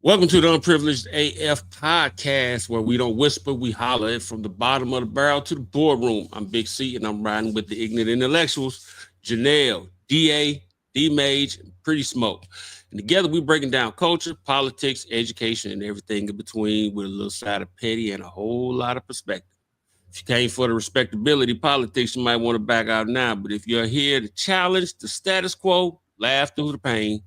Welcome to the Unprivileged AF Podcast, where we don't whisper, we holler it from the bottom of the barrel to the boardroom. I'm Big C, and I'm riding with the Ig'nit Intellectuals, Janelle, DA, D-Mage, and Pretty Smoke. And together we breaking down culture, politics, education, and everything in between with a little side of petty and a whole lot of perspective. If you came for the respectability politics, you might want to back out now. But if you're here to challenge the status quo, laugh through the pain,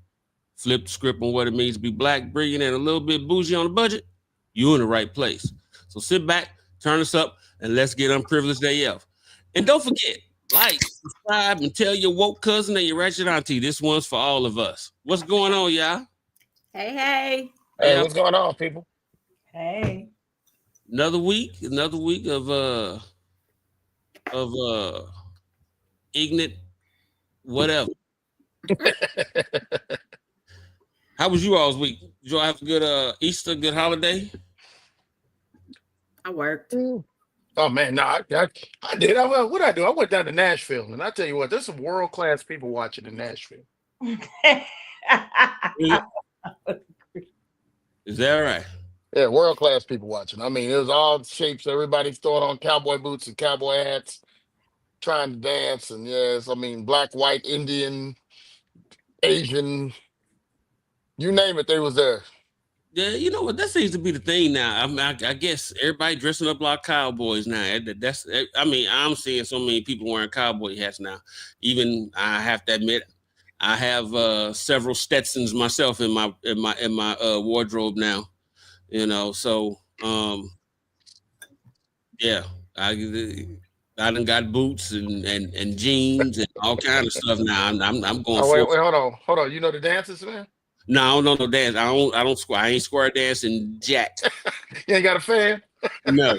flip the script on what it means to be black, brilliant, and a little bit bougie on the budget, you're in the right place. So sit back, turn us up, and let's get Unprivileged AF. And don't forget, like, subscribe, and tell your woke cousin and your ratchet auntie this one's for all of us. What's going on, y'all? Hey. Hey, what's going on, people? Hey. Another week of Ig'nit whatever. How was you all's week? Did you all have a good Easter, good holiday? I worked. Oh man, no, I did. What did I do? I went down to Nashville, and I tell you what, there's some world-class people watching in Nashville. Is that right? Yeah, world-class people watching. I mean, it was all shapes. Everybody's throwing on cowboy boots and cowboy hats, trying to dance. And yes, I mean, black, white, Indian, Asian, you name it, they was there. Yeah, you know what? That seems to be the thing now. I guess everybody dressing up like cowboys now. I'm seeing so many people wearing cowboy hats now. Even I have to admit, I have several Stetsons myself in my wardrobe now. You know, so yeah, I done got boots and jeans and all kind of stuff now. I'm going. Oh, wait, hold on. You know the dances, man? No, I don't know no dance. I don't square. I ain't square dancing jack. You ain't got a fan? No.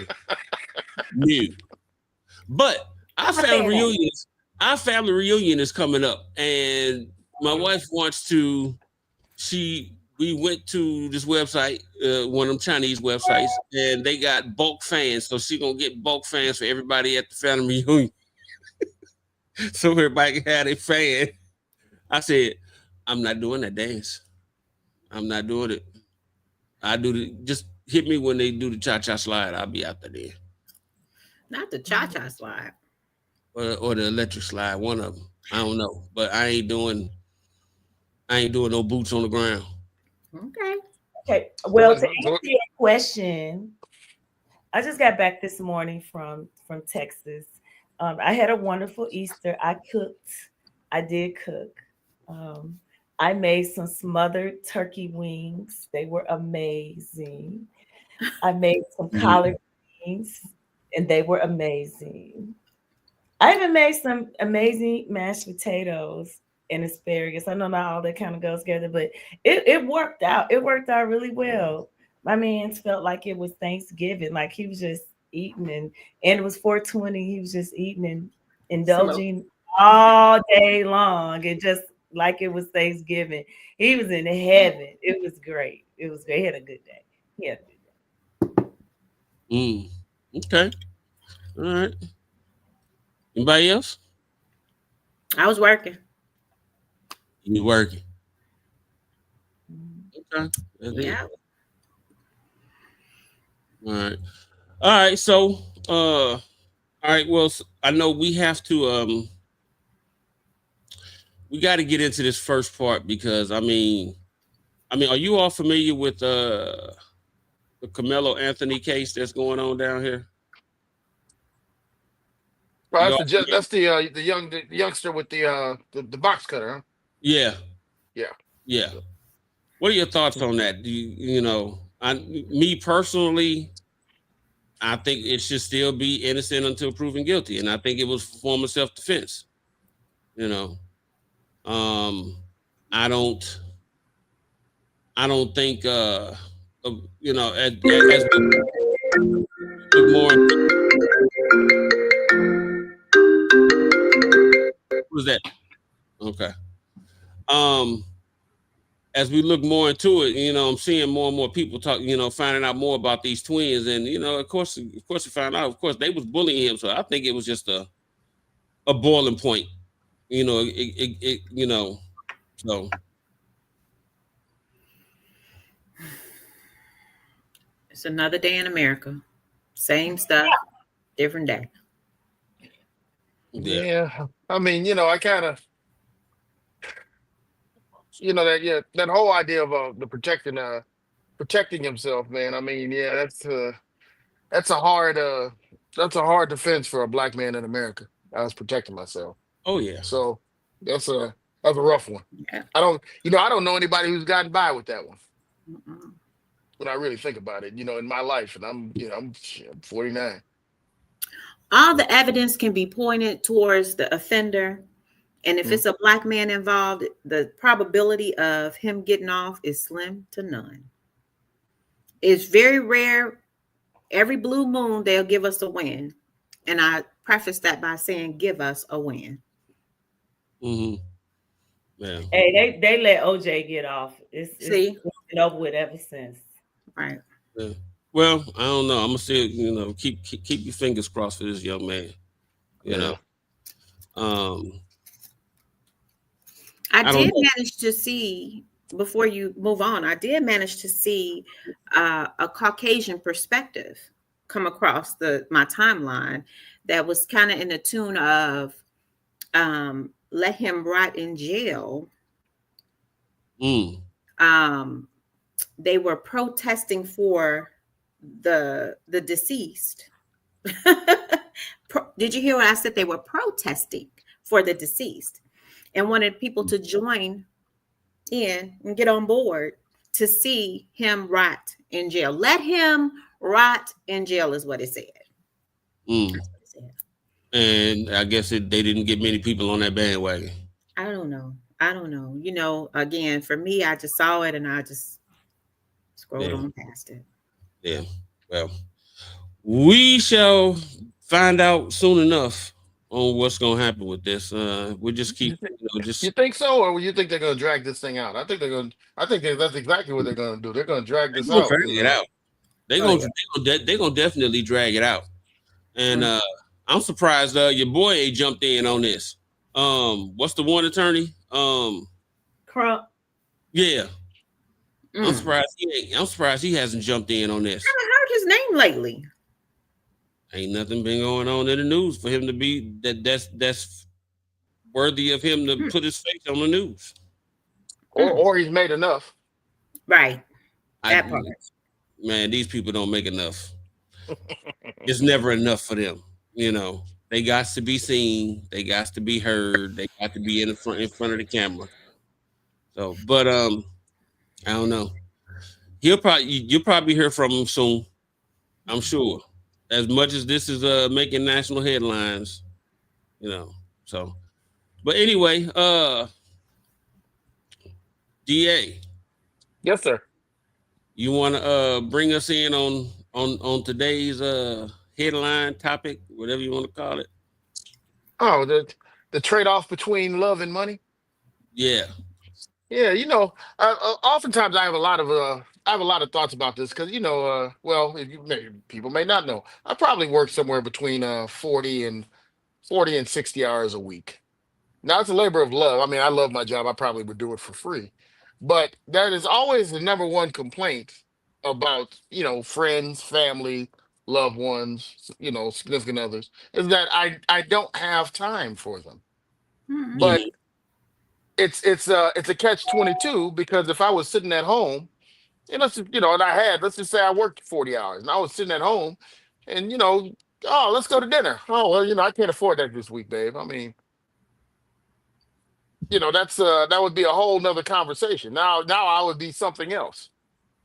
But our family reunion is coming up, and my wife wants to. We went to this website, one of them Chinese websites, and they got bulk fans. So she gonna get bulk fans for everybody at the family reunion, so everybody can have a fan. I said, I'm not doing that dance. I'm not doing it. Just hit me when they do the cha-cha slide. I'll be out there then. Not the cha-cha slide. Or the electric slide, one of them. I don't know. But I ain't doing no boots on the ground. Okay. Well, to answer your question, I just got back this morning from Texas. I had a wonderful Easter. I did cook. I made some smothered turkey wings. They were amazing. I made some collard greens, and they were amazing. I even made some amazing mashed potatoes and asparagus. I know not all that kind of goes together, but it worked out. It worked out really well. My man felt like it was Thanksgiving, like he was just eating, and it was 420. He was just eating and indulging all day long. It just like it was Thanksgiving. He was in heaven. It was great. He had a good day. Okay. All right. Anybody else? I was working. You working. Mhm. Okay. That's it. Yeah. All right. All right. So all right, well, I know we have to we got to get into this first part because I mean, are you all familiar with the Carmelo Anthony case that's going on down here? Well, You all that's the youngster with the box cutter, huh? Yeah, Yeah. yeah. What are your thoughts on that? Me personally, I think it should still be innocent until proven guilty, and I think it was form of self defense. You know, um, I don't, I don't think, as we look more into what was that? Okay. Um, as we look more into it, I'm seeing more and more people talk, finding out more about these twins, and of course, we found out, of course, they was bullying him. So I think it was just a boiling point, so It's another day in America. Same stuff, different day. yeah. Yeah. I mean, I kind of, that whole idea of the protecting himself, man. I mean, yeah, that's a hard that's a hard defense for a black man in America. I was protecting myself. Oh yeah. So that's a rough one. Yeah. I don't know anybody who's gotten by with that one. Mm-mm. When I really think about it, in my life, and I'm 49. All the evidence can be pointed towards the offender. And if Mm. it's a black man involved, the probability of him getting off is slim to none. It's very rare. Every blue moon, they'll give us a win. And I preface that by saying, give us a win. Mm-hmm. Yeah. Hey, they let OJ get off. It's See? been over with ever since. Right. Yeah. Well, I don't know. I'm gonna say, keep your fingers crossed for this young man. You know. I I don't did know. manage to see, before you move on, I did manage to see a Caucasian perspective come across my timeline that was kind of in the tune of let him rot in jail. Mm. They were protesting for the deceased. Did you hear what I said? They were protesting for the deceased and wanted people to join in and get on board to see him rot in jail. Let him rot in jail is what it said. Mm. That's what it said. And I guess they didn't get many people on that bandwagon. I don't know. Again, for me, I just saw it and I just scrolled on past it. Yeah. Well, we shall find out soon enough on what's gonna happen with this. We'll just keep, You think so, or you think they're going to drag this thing out? I think that's exactly what they're going to do. They're going to drag this out. drag it out. They're Oh, gonna definitely drag it out. And I'm surprised your boy ain't jumped in on this. What's the one attorney? Crump. Yeah. I'm surprised he hasn't jumped in on this. I haven't heard his name lately. Ain't nothing been going on in the news for him to be that's worthy of him to put his face on the news. Or he's made enough. Right. That part. Man, these people don't make enough. It's never enough for them. They got to be seen, they got to be heard, they got to be in front of the camera. So, but I don't know. You'll probably hear from him soon. I'm sure. As much as this is making national headlines, So, but anyway, DA. Yes, sir. You want to bring us in on today's headline topic, whatever you want to call it? Oh, the trade-off between love and money. Yeah. Yeah, oftentimes I have a lot of thoughts about this because well, people may not know, I probably work somewhere between 40 and 60 hours a week. Now it's a labor of love. I mean, I love my job. I probably would do it for free. But that is always the number one complaint about, friends, family, loved ones, significant others, is that I don't have time for them. Mm. But it's a catch-22, because if I was sitting at home, and let's just say I worked 40 hours and I was sitting at home, and oh, let's go to dinner. Oh, well, I can't afford that this week, babe. I mean, that would be a whole nother conversation. Now I would be something else.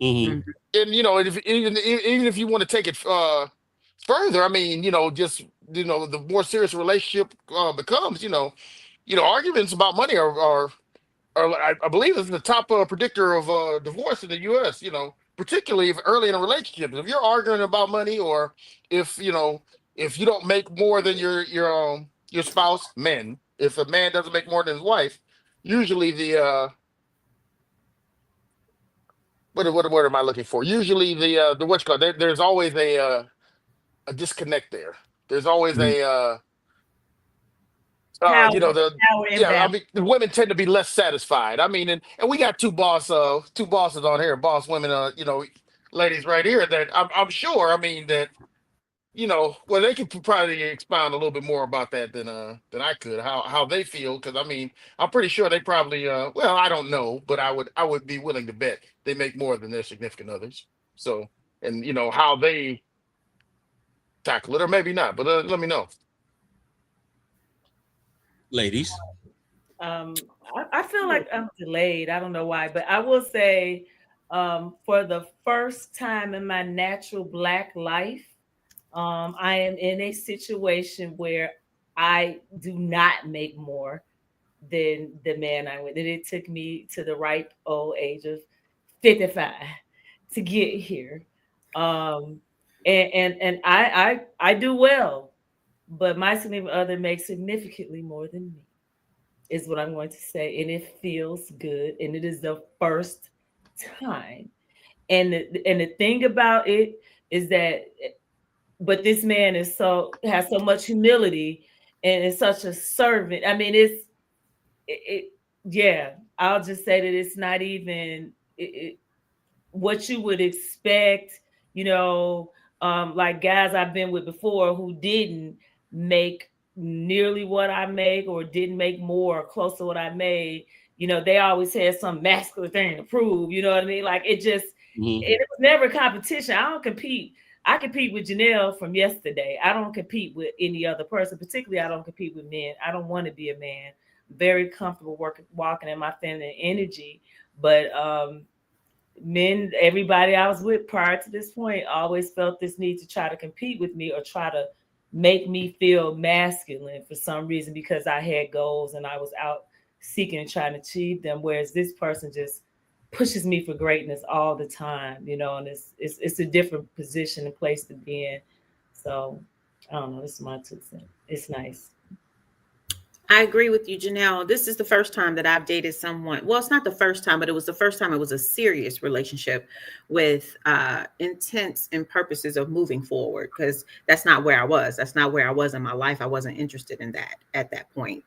Mm-hmm. And even if you want to take it further, I mean, just the more serious relationship becomes, arguments about money are I believe is the top predictor of divorce in the U.S. Particularly if early in a relationship. If you're arguing about money, or if if you don't make more than your spouse, men. If a man doesn't make more than his wife, usually the what word am I looking for? Usually the what's called there's always a disconnect there. There's always Mm-hmm. a Power, the power yeah, I imbalance. mean, the women tend to be less satisfied. I mean, and we got two bosses on here, boss women, ladies right here, that I'm sure, I mean, that well, they could probably expound a little bit more about that than I could, how they feel, because I mean, I'm pretty sure they probably well, I don't know, but I would be willing to bet they make more than their significant others. So, and how they tackle it, or maybe not, but let me know. Ladies. I feel like I'm delayed. I don't know why, but I will say, for the first time in my natural Black life, I am in a situation where I do not make more than the man I'm with. And it took me to the ripe old age of 55 to get here. Um, and I do well, but my significant other makes significantly more than me, is what I'm going to say. And it feels good. And it is the first time. And the thing about it is that, but this man has so much humility and is such a servant. I mean, yeah, I'll just say that it's not even what you would expect, like guys I've been with before who didn't make nearly what I make, or didn't make more or close to what I made. They always had some masculine thing to prove, you know what I mean? Like Mm-hmm. it was never competition. I don't compete. I compete with Janelle from yesterday. I don't compete with any other person. Particularly, I don't compete with men. I don't want to be a man. Very comfortable walking in my feminine energy. But men, everybody I was with prior to this point, always felt this need to try to compete with me or try to make me feel masculine for some reason, because I had goals and I was out seeking and trying to achieve them. Whereas this person just pushes me for greatness all the time, and it's a different position and place to be in. So I don't know. This is my 2 cents. It's nice. I agree with you, Janelle. This is the first time that I've dated someone. Well, it's not the first time, but it was the first time it was a serious relationship with intents and purposes of moving forward, because that's not where I was. That's not where I was in my life. I wasn't interested in that at that point,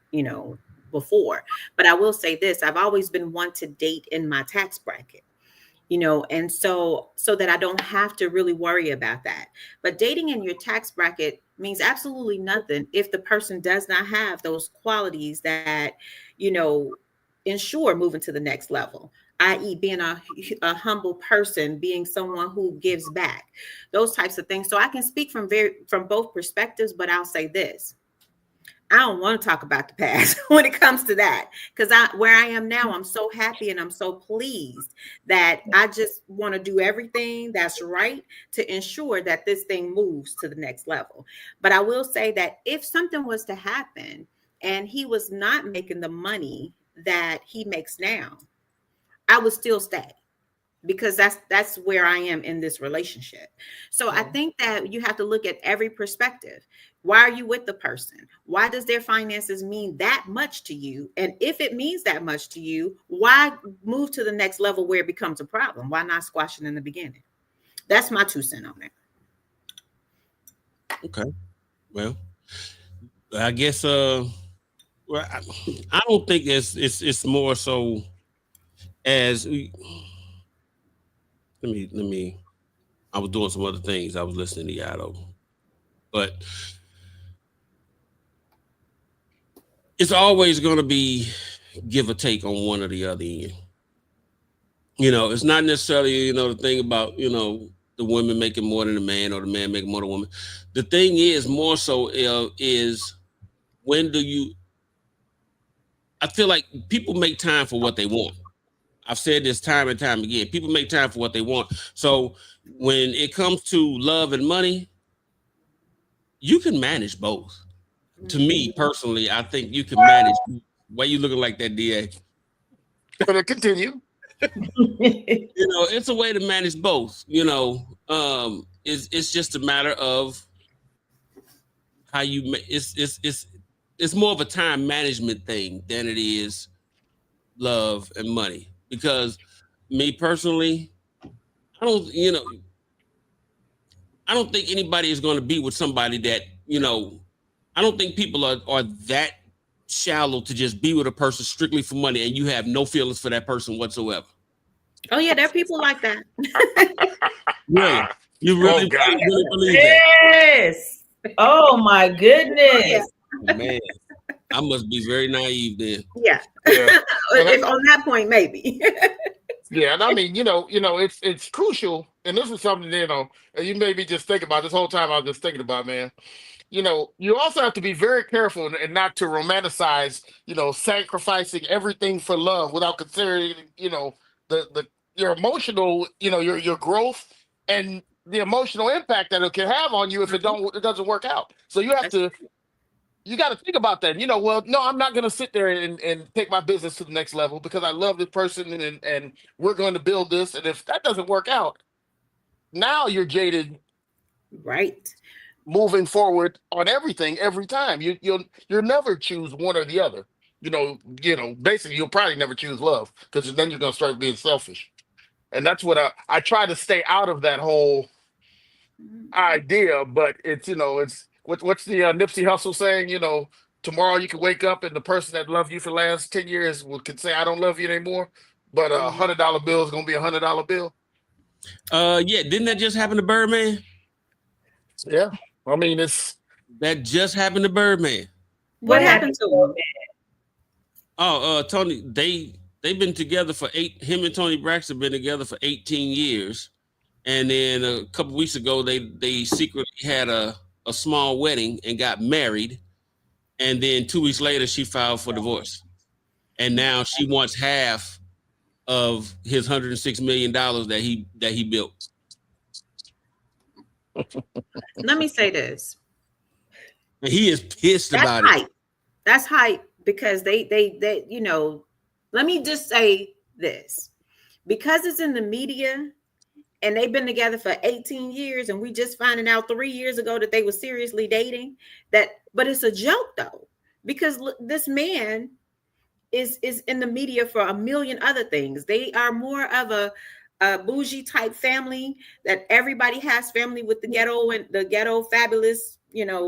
before. But I will say this, I've always been one to date in my tax bracket. And so that I don't have to really worry about that. But dating in your tax bracket means absolutely nothing if the person does not have those qualities that, ensure moving to the next level, i.e. being a humble person, being someone who gives back, those types of things. So I can speak from both perspectives, but I'll say this. I don't want to talk about the past when it comes to that, because where I am now, I'm so happy and I'm so pleased that I just want to do everything that's right to ensure that this thing moves to the next level. But I will say that if something was to happen and he was not making the money that he makes now, I would still stay, because that's where I am in this relationship. So I think that you have to look at every perspective. Why are you with the person? Why does their finances mean that much to you? And if it means that much to you, why move to the next level where it becomes a problem? Why not squash it in the beginning? That's my 2 cents on it. Okay. Well, I guess Well, I don't think it's more so as let me. I was doing some other things. I was listening to Yato, but it's always going to be give or take on one or the other end. It's not necessarily the thing about the women making more than the man or the man making more than the woman. The thing is more so is when do you? I feel like people make time for what they want. I've said this time and time again. People make time for what they want. So when it comes to love and money, you can manage both. To me personally, I think you can manage. Why you looking like that, DA? Gonna continue. It's a way to manage both. It's just a matter of how you. It's more of a time management thing than it is love and money. Because me personally, I don't think anybody is going to be with somebody that I don't think people are that shallow to just be with a person strictly for money and you have no feelings for that person whatsoever. Oh yeah, there are people like that. Really? You really believe that? Yes. Oh my goodness. Oh, man, I must be very naive then. Yeah. If on that point, maybe. Yeah, and I mean, it's crucial, and this is something you made me just think about this whole time. I was just thinking about, man. You also have to be very careful and not to romanticize, sacrificing everything for love without considering, the your emotional, your growth and the emotional impact that it can have on you if it doesn't work out. So you have to. You got to think about that. Well, no, I'm not going to sit there and take my business to the next level because I love this person and we're going to build this. And if that doesn't work out, now you're jaded. Right. Moving forward on everything every time. You'll never choose one or the other. Basically you'll probably never choose love because then you're going to start being selfish. And that's what I try to stay out of that whole idea, but it's what's the Nipsey Hussle saying? Tomorrow you can wake up and the person that loved you for the last 10 years could say, I don't love you anymore. But $100 bill is going to be $100 bill. Yeah. Didn't that just happen to Birdman? Yeah. I mean, that just happened to Birdman. What happened to him? Oh, Tony, they've been together for him and Tony Braxton been together for 18 years. And then a couple weeks ago, they secretly had a small wedding and got married. And then 2 weeks later, she filed for divorce. And now she wants half of his $106 million that he built. Let me say this. And he is pissed about it. It. That's hype because they let me just say this. Because it's in the media and they've been together for 18 years and we just finding out 3 years ago that they were seriously dating, but it's a joke though, because this man is in the media for a million other things. They are more of a bougie type family that everybody has family with the ghetto fabulous,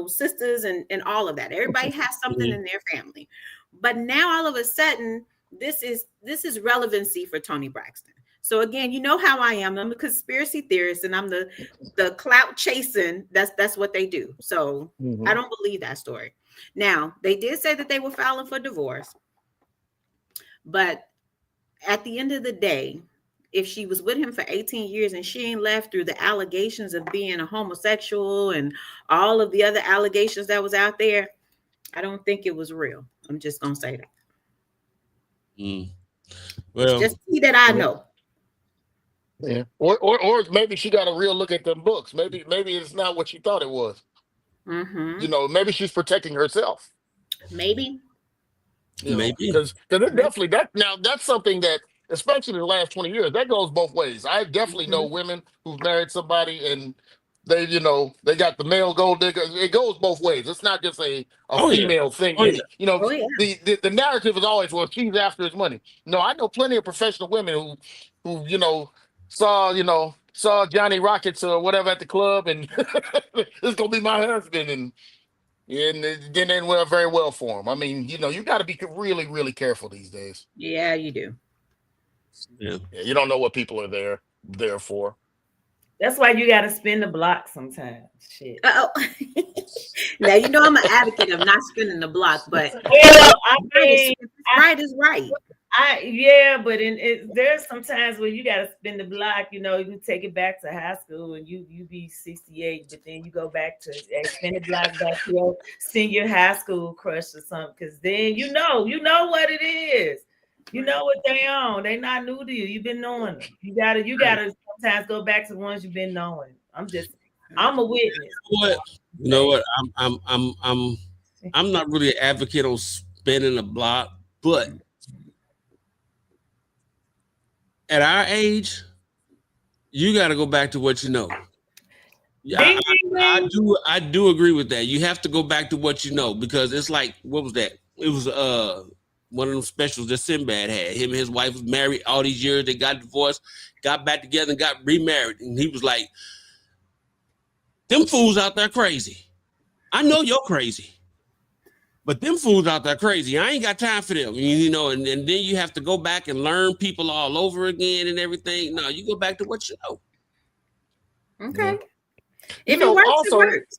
sisters and all of that. Everybody has something in their family. But now all of a sudden, this is relevancy for Tony Braxton. So again, you know how I am. I'm a conspiracy theorist and I'm the clout chasing. That's what they do. So I don't believe that story. Now, they did say that they were filing for divorce. But at the end of the day, if she was with him for 18 years and she ain't left through the allegations of being a homosexual and all of the other allegations that was out there, I don't think it was real. I'm just going to say that. Well, just see that I know. Yeah. Or maybe she got a real look at them books. Maybe it's not what she thought it was. Maybe she's protecting herself. Maybe. Maybe. Because definitely that's something that, especially in the last 20 years, that goes both ways. I definitely know women who've married somebody and they got the male gold digger. It goes both ways. It's not just a female thing. The narrative is always, well, she's after his money. No, I know plenty of professional women who saw Johnny Rockets or whatever at the club and it's gonna be my husband, and And it didn't end well, very well for him. I mean, you got to be really, really careful these days. Yeah, you do. Yeah. Yeah, you don't know what people are there for. That's why you got to spin the block sometimes. Shit. Oh, now you know I'm an advocate of not spinning the block, but Well, I mean, right is right. But there's some times where you got to spin the block. You take it back to high school and you be 68, but then you go back to spin the block back to your senior high school crush or something, because then you know what it is. You know what they own. They not new to you. You've been knowing them. You gotta sometimes go back to the ones you've been knowing. I'm a witness. You know what? I'm not really an advocate on spinning the block, but at our age, you got to go back to what you know. Yeah, I do agree with that. You have to go back to what you know, because it's like, what was that? It was one of them specials that Sinbad had. Him and his wife was married all these years. They got divorced, got back together, and got remarried. And he was like, them fools out there crazy. I know you're crazy, but them fools out there crazy. I ain't got time for them. And then you have to go back and learn people all over again and everything. No, you go back to what you know. Okay. Yeah. If it works, it works.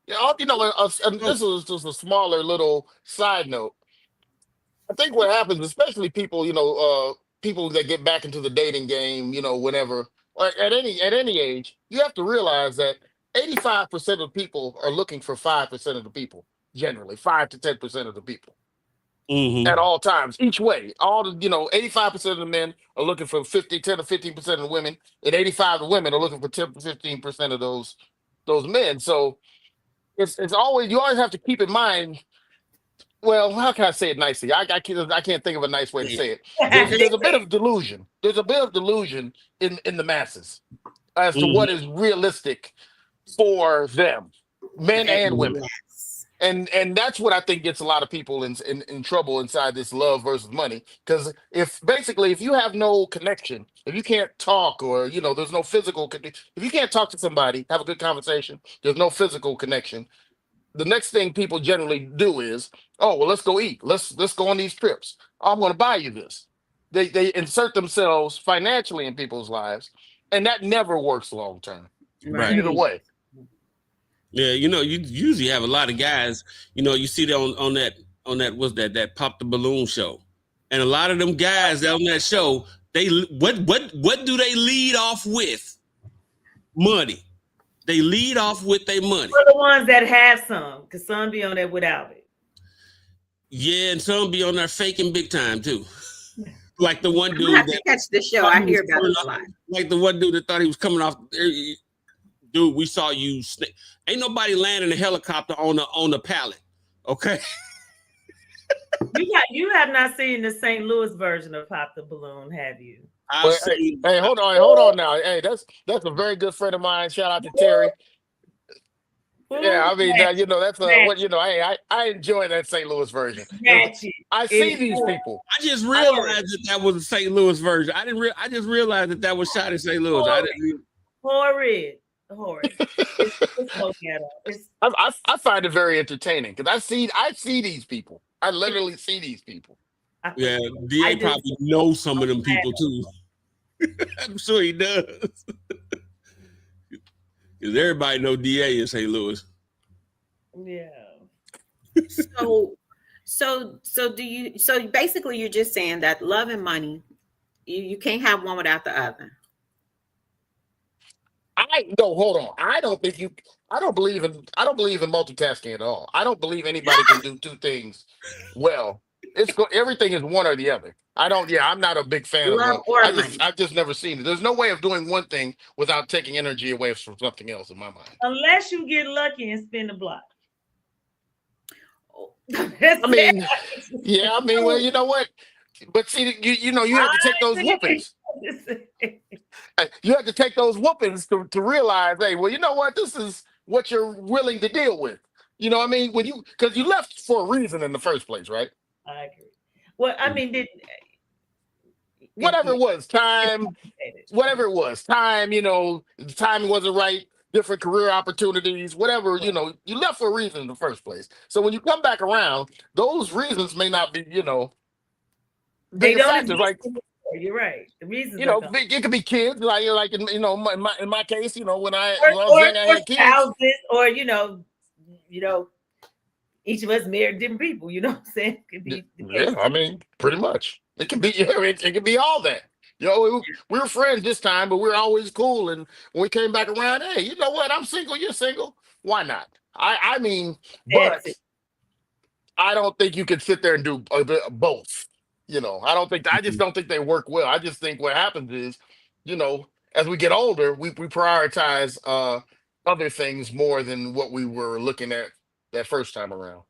Yeah, and this is just a smaller little side note. I think what happens, especially people, people that get back into the dating game, whenever, or at any age, you have to realize that 85% of people are looking for 5% of the people, generally 5 to 10% of the people at all times, each way. 85% of the men are looking for 10 to 15% of the women, and 85% of the women are looking for 10 to 15% of those men. So it's always, you always have to keep in mind. Well, how can I say it nicely? I can't think of a nice way to say it. There's a bit of delusion. There's a bit of delusion in the masses as to what is realistic for them, men and women. And that's what I think gets a lot of people in trouble inside this love versus money. Because if you have no connection, if you can't talk, or there's no physical, if you can't talk to somebody, have a good conversation, there's no physical connection. The next thing people generally do is, oh, well, let's go eat. Let's go on these trips. I'm going to buy you this. They insert themselves financially in people's lives, and that never works long term. Right. Either way. Yeah, you usually have a lot of guys. You see that on that Pop the Balloon show, and a lot of them guys on that show, what do they lead off with? Money. They lead off with their money. For the ones that have some, because some be on there without it. Yeah, and some be on there faking big time too. Like the one dude that to catch the show. I hear about it a lot. Like the one dude that thought he was coming off. Dude, we saw you. Ain't nobody landing a helicopter on the pallet. Okay. You have not seen the St. Louis version of Pop the Balloon, have you? Hey, hold on now. Hey, that's a very good friend of mine. Shout out to Terry. Yeah, I mean, that's I enjoy that St. Louis version. I see these people. I just realized that was a St. Louis version. I just realized that was shot in St. Louis. Horrid. I find it very entertaining because I see these people. I literally see these people. Yeah, DA probably knows some of them people too. I'm sure he does. Because everybody know DA in St. Louis. Yeah. So basically you're just saying that love and money, you can't have one without the other. Hold on. I don't believe in multitasking at all. I don't believe anybody can do two things well. Everything is one or the other. I'm not a big fan of that. I've just never seen it. There's no way of doing one thing without taking energy away from something else in my mind. Unless you get lucky and spin the block. Well, you know what? But see, you have to take those whoopings. You have to take those whoopings to realize, hey, well, you know what? This is what you're willing to deal with. You know what I mean? Because you left for a reason in the first place, right? I agree. Well, I mean, whatever it was, time, the timing wasn't right. different career opportunities, whatever, you know, you left for a reason in the first place. So when you come back around, those reasons may not be, you know, They bigger don't factors. Like, exist anymore. You're right. The reasons you are know, gone. it could be kids, like in, you know, in my case, you know, when I was young, I Or had kids. spouses, or each of us married different people. You know what I'm saying? Could be the Yeah, case. I mean, pretty much. It could be, yeah, it could be all that. You know, we were friends this time, but we were always cool. And when we came back around, hey, you know what? I'm single. You're single. Why not? I mean, That's but it. I don't think you could sit there and do both. You know, I just don't think they work well. I just think what happens is, you know, as we get older, we prioritize other things more than what we were looking at that first time around.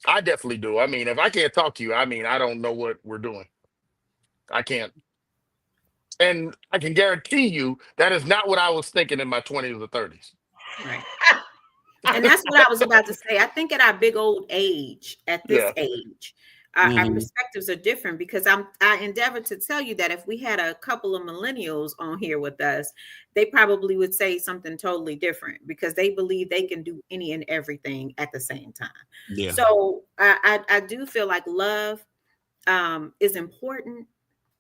I definitely do. I mean, if I can't talk to you, I mean, I don't know what we're doing. I can't. And I can guarantee you that is not what I was thinking in my 20s or 30s. Right. And that's what I was about to say. I think at our big old age, at this Yeah. age, our Mhm. perspectives are different, because I endeavored to tell you that if we had a couple of millennials on here with us, they probably would say something totally different, because they believe they can do any and everything at the same time. Yeah. So I do feel like love is important.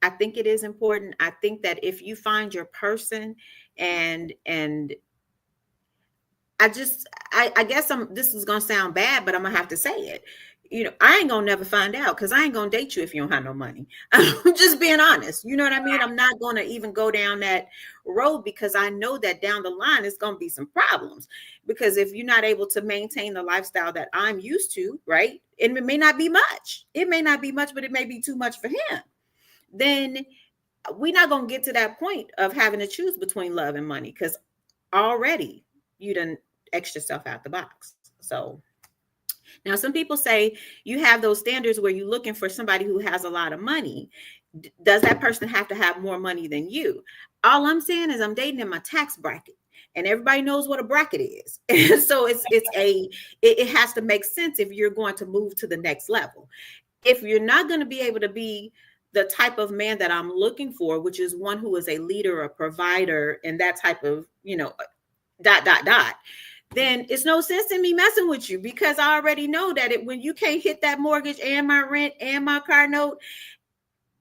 I think it is important. I think that if you find your person, and I guess this is gonna sound bad, but I'm gonna have to say it. You know, I ain't gonna never find out, because I ain't gonna date you if you don't have no money. I'm just being honest. You know what I mean? I'm not gonna even go down that road, because I know that down the line it's gonna be some problems. Because if you're not able to maintain the lifestyle that I'm used to, right? And it may not be much. It may not be much, but it may be too much for him. Then we're not gonna get to that point of having to choose between love and money, because already you done X yourself out the box. So now some people say you have those standards where you're looking for somebody who has a lot of money. Does that person have to have more money than you? All I'm saying is I'm dating in my tax bracket, and everybody knows what a bracket is. So it has to make sense if you're going to move to the next level. If you're not going to be able to be the type of man that I'm looking for, which is one who is a leader, a provider, and that type of, then it's no sense in me messing with you, because I already know that when you can't hit that mortgage and my rent and my car note,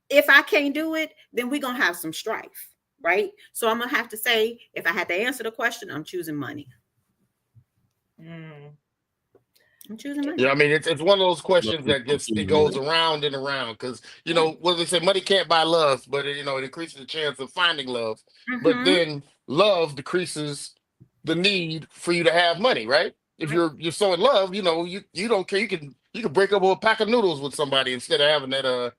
if I can't do it, then we're going to have some strife, right? So I'm going to have to say, if I had to answer the question, I'm choosing money. I'm choosing money. Yeah, I mean, it's one of those questions that it goes around and around, because, you know, what they say, money can't buy love, but it increases the chance of finding love. But then love decreases the need for you to have money, right? If you're so in love, you don't care. You can break up a pack of noodles with somebody instead of having that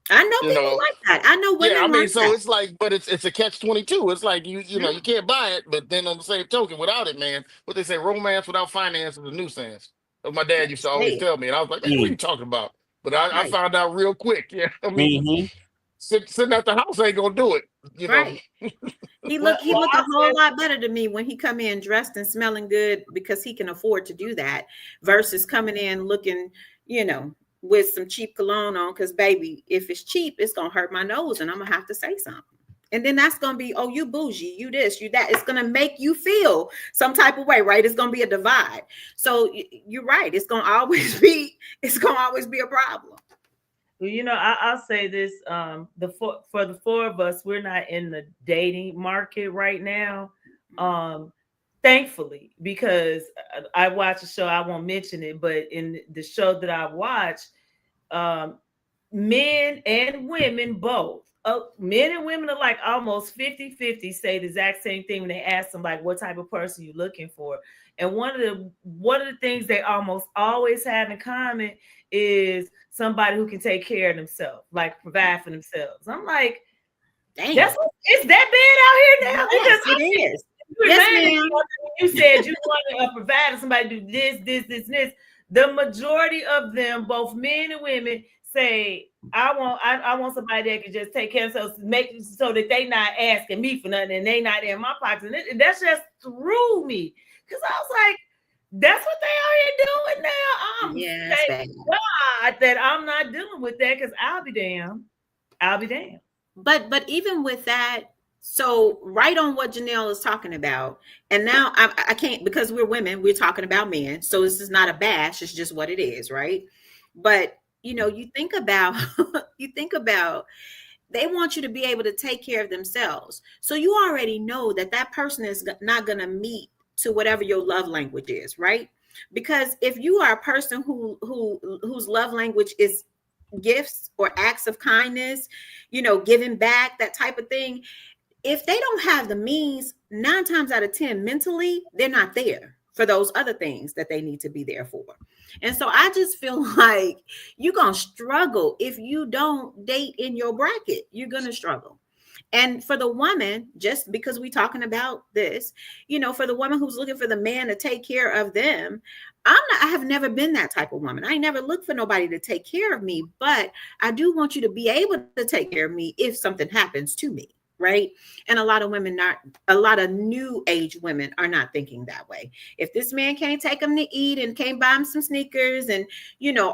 I know people like that. I know women. Yeah, I mean, like so that. it's like, but it's a catch-22. It's like you can't buy it, but then on the same token, without it, man, what they say, romance without finance is a nuisance. That's what my dad used to always tell me, and I was like, man, what are you talking about? But I found out real quick. Yeah, I mean, sitting at the house ain't gonna do it. Right. He looked a whole lot better to me when he come in dressed and smelling good, because he can afford to do that, versus coming in looking, with some cheap cologne on. Because baby, if it's cheap, it's gonna hurt my nose, and I'm gonna have to say something. And then that's gonna be, oh, you bougie, you this, you that. It's gonna make you feel some type of way, right? It's gonna be a divide. So you're right. It's gonna always be a problem. Well, I'll say this: for the four of us, we're not in the dating market right now, thankfully, because I watch a show. I won't mention it, but in the show that I watch, men and women both. Men and women are like almost 50-50 say the exact same thing when they ask them, like, what type of person you looking for. And one of the things they almost always have in common is somebody who can take care of themselves, like provide for themselves. I'm like, dang, it's that bad out here now? Yes, it is. Yes, ma'am. You said you want to provide somebody to do this. The majority of them, both men and women, say, I want somebody that can just take care of themselves, make it so that they not asking me for nothing and they not in my pockets. And that's just threw me, because I was like, that's what they out here doing now. Thank God that I'm not dealing with that, because I'll be damned. But even with that, So right on what Janelle is talking about. And now I can't, because we're women, we're talking about men. So this is not a bash. It's just what it is. Right. But, you think about, they want you to be able to take care of themselves. So you already know that person is not going to meet to whatever your love language is. Right. Because if you are a person whose love language is gifts or acts of kindness, giving back, that type of thing, if they don't have the means, 9 times out of 10, mentally, they're not there for those other things that they need to be there for. And so I just feel like you're going to struggle if you don't date in your bracket. You're going to struggle. And for the woman, just because we're talking about this, for the woman who's looking for the man to take care of them, I have never been that type of woman. I never looked for nobody to take care of me, but I do want you to be able to take care of me if something happens to me. Right. And a lot of new age women are not thinking that way. If this man can't take them to eat and can't buy them some sneakers and,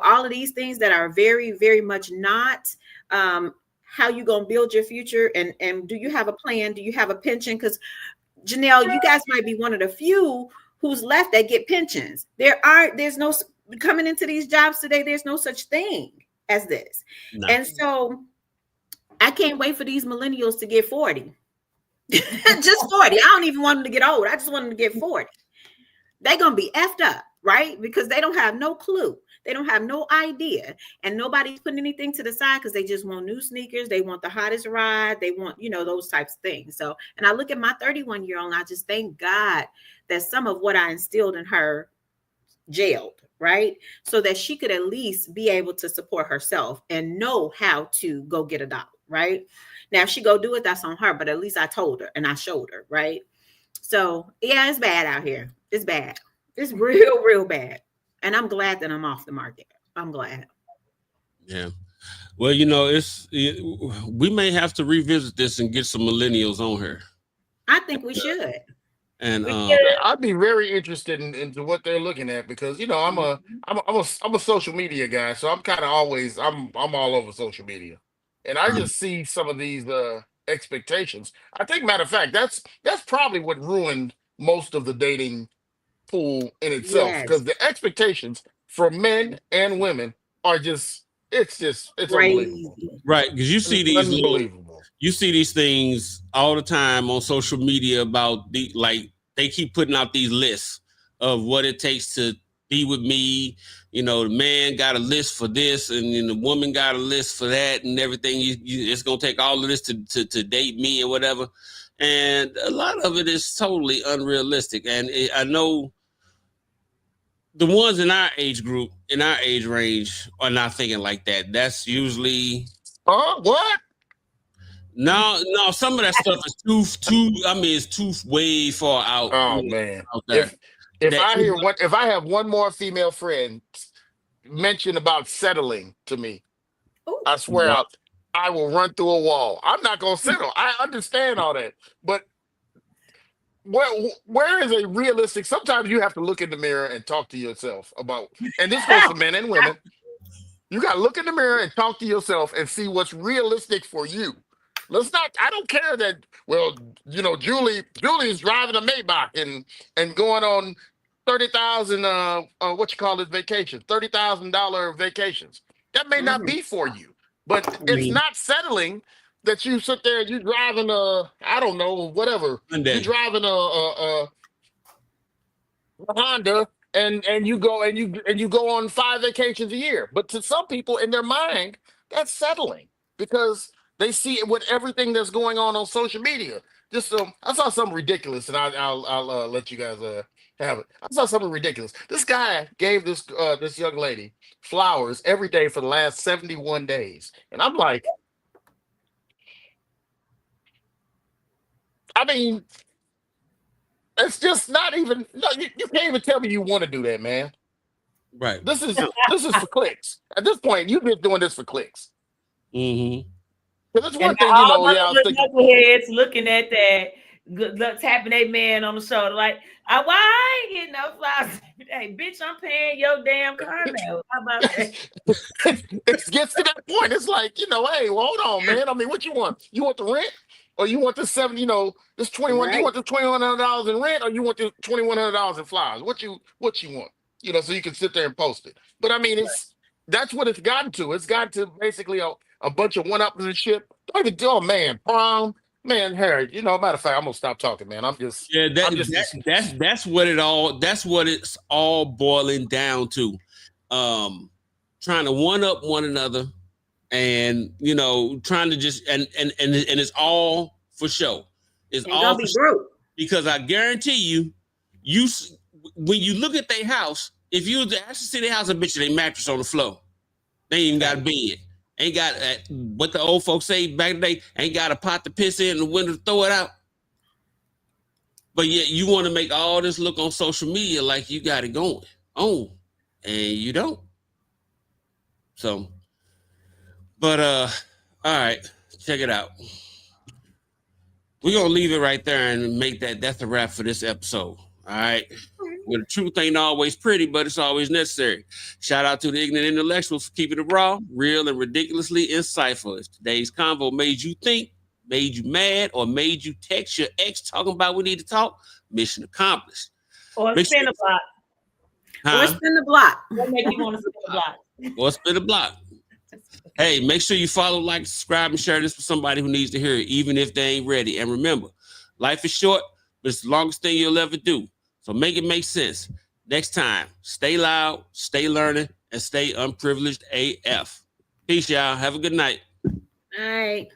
all of these things that are very, very much not how you going to build your future. And do you have a plan? Do you have a pension? Because Janelle, you guys might be one of the few who's left that get pensions. There's no coming into these jobs today. There's no such thing as this. No. And so I can't wait for these millennials to get 40. Just 40. I don't even want them to get old. I just want them to get 40. They're going to be effed up, right? Because they don't have no clue. They don't have no idea. And nobody's putting anything to the side because they just want new sneakers. They want the hottest ride. They want, those types of things. So, and I look at my 31-year-old and I just thank God that some of what I instilled in her jailed, right? So that she could at least be able to support herself and know how to go get a dollar. Right now, if she go do it, that's on her. But at least I told her and I showed her. Right. So, yeah, it's bad out here. It's bad. It's real, real bad. And I'm glad that I'm off the market. I'm glad. Yeah. Well, we may have to revisit this and get some millennials on here. I think we should. And I'd be very interested into what they're looking at because I'm a social media guy, so I'm kind of always I'm all over social media. And I just see some of these expectations. I think, matter of fact, that's probably what ruined most of the dating pool in itself. Because the expectations for men and women are it's unbelievable. Right, because you see these things all the time on social media about they keep putting out these lists of what it takes to be with me. The man got a list for this and then the woman got a list for that and everything. It's going to take all of this to date me or whatever. And a lot of it is totally unrealistic. And I know the ones in our age group, in our age range are not thinking like that. That's usually... what? No, some of that stuff is it's too way far out. Oh, man. Out there. If I have one more female friend mention about settling to me, ooh, I swear I will run through a wall. I'm not gonna settle. I understand all that, but where is a realistic? Sometimes you have to look in the mirror and talk to yourself about. And this goes for men and women. You got to look in the mirror and talk to yourself and see what's realistic for you. I don't care that, Julie's driving a Maybach and going on 30,000, vacation, $30,000 vacations. That may not be for you, but it's not settling that you sit there and you driving you're driving a Honda and you go on 5 vacations a year. But to some people in their mind, that's settling because they see it with everything that's going on social media. I saw something ridiculous, and I'll let you guys have it. I saw something ridiculous. This guy gave this young lady flowers every day for the last 71 days, and I'm like, I mean, it's just not even. No, you can't even tell me you want to do that, man. Right. This is for clicks. At this point, you've been doing this for clicks. Mm-hmm. That's one thing, knuckleheads looking at that, tapping a man on the shoulder, like, why I ain't getting no flowers every day? Bitch, I'm paying your damn car note. How about that? It gets to that point. It's like, hey, well, hold on, man. I mean, what you want? You want the rent? or you want this this 21, Right. you want the $2,100 in rent, or you want the $2,100 in flowers? What you want? So you can sit there and post it. But I mean, that's what it's gotten to. It's gotten to basically a bunch of one-upmanship. Don't even do, prom. Man, Harry, matter of fact, I'm gonna stop talking, man. That's what it's all boiling down to. Trying to one up one another, and trying to just and it's all for show. It's all be broke. Because I guarantee you when you look at their house, if you actually see their house, I bet you they mattress on the floor. They ain't even got a bed. Ain't got what the old folks say back in the day. Ain't got a pot to piss in and the window to throw it out. But yet you want to make all this look on social media like you got it going on, and you don't. So, but all right, check it out. We're gonna leave it right there and make that's a wrap for this episode. All right. Well, the truth ain't always pretty, but it's always necessary. Shout out to the Ig'nit Intellectuals for keeping it raw, real, and ridiculously insightful. If today's convo made you think, made you mad, or made you text your ex talking about we need to talk, mission accomplished. Or spin a block. Or spin the block. What make you want to spin a block? Or spin a block. Hey, make sure you follow, like, subscribe, and share this with somebody who needs to hear it, even if they ain't ready. And remember, life is short, but it's the longest thing you'll ever do. So make it make sense. Next time, stay loud, stay learning, and stay unprivileged AF. Peace, y'all. Have a good night. All right.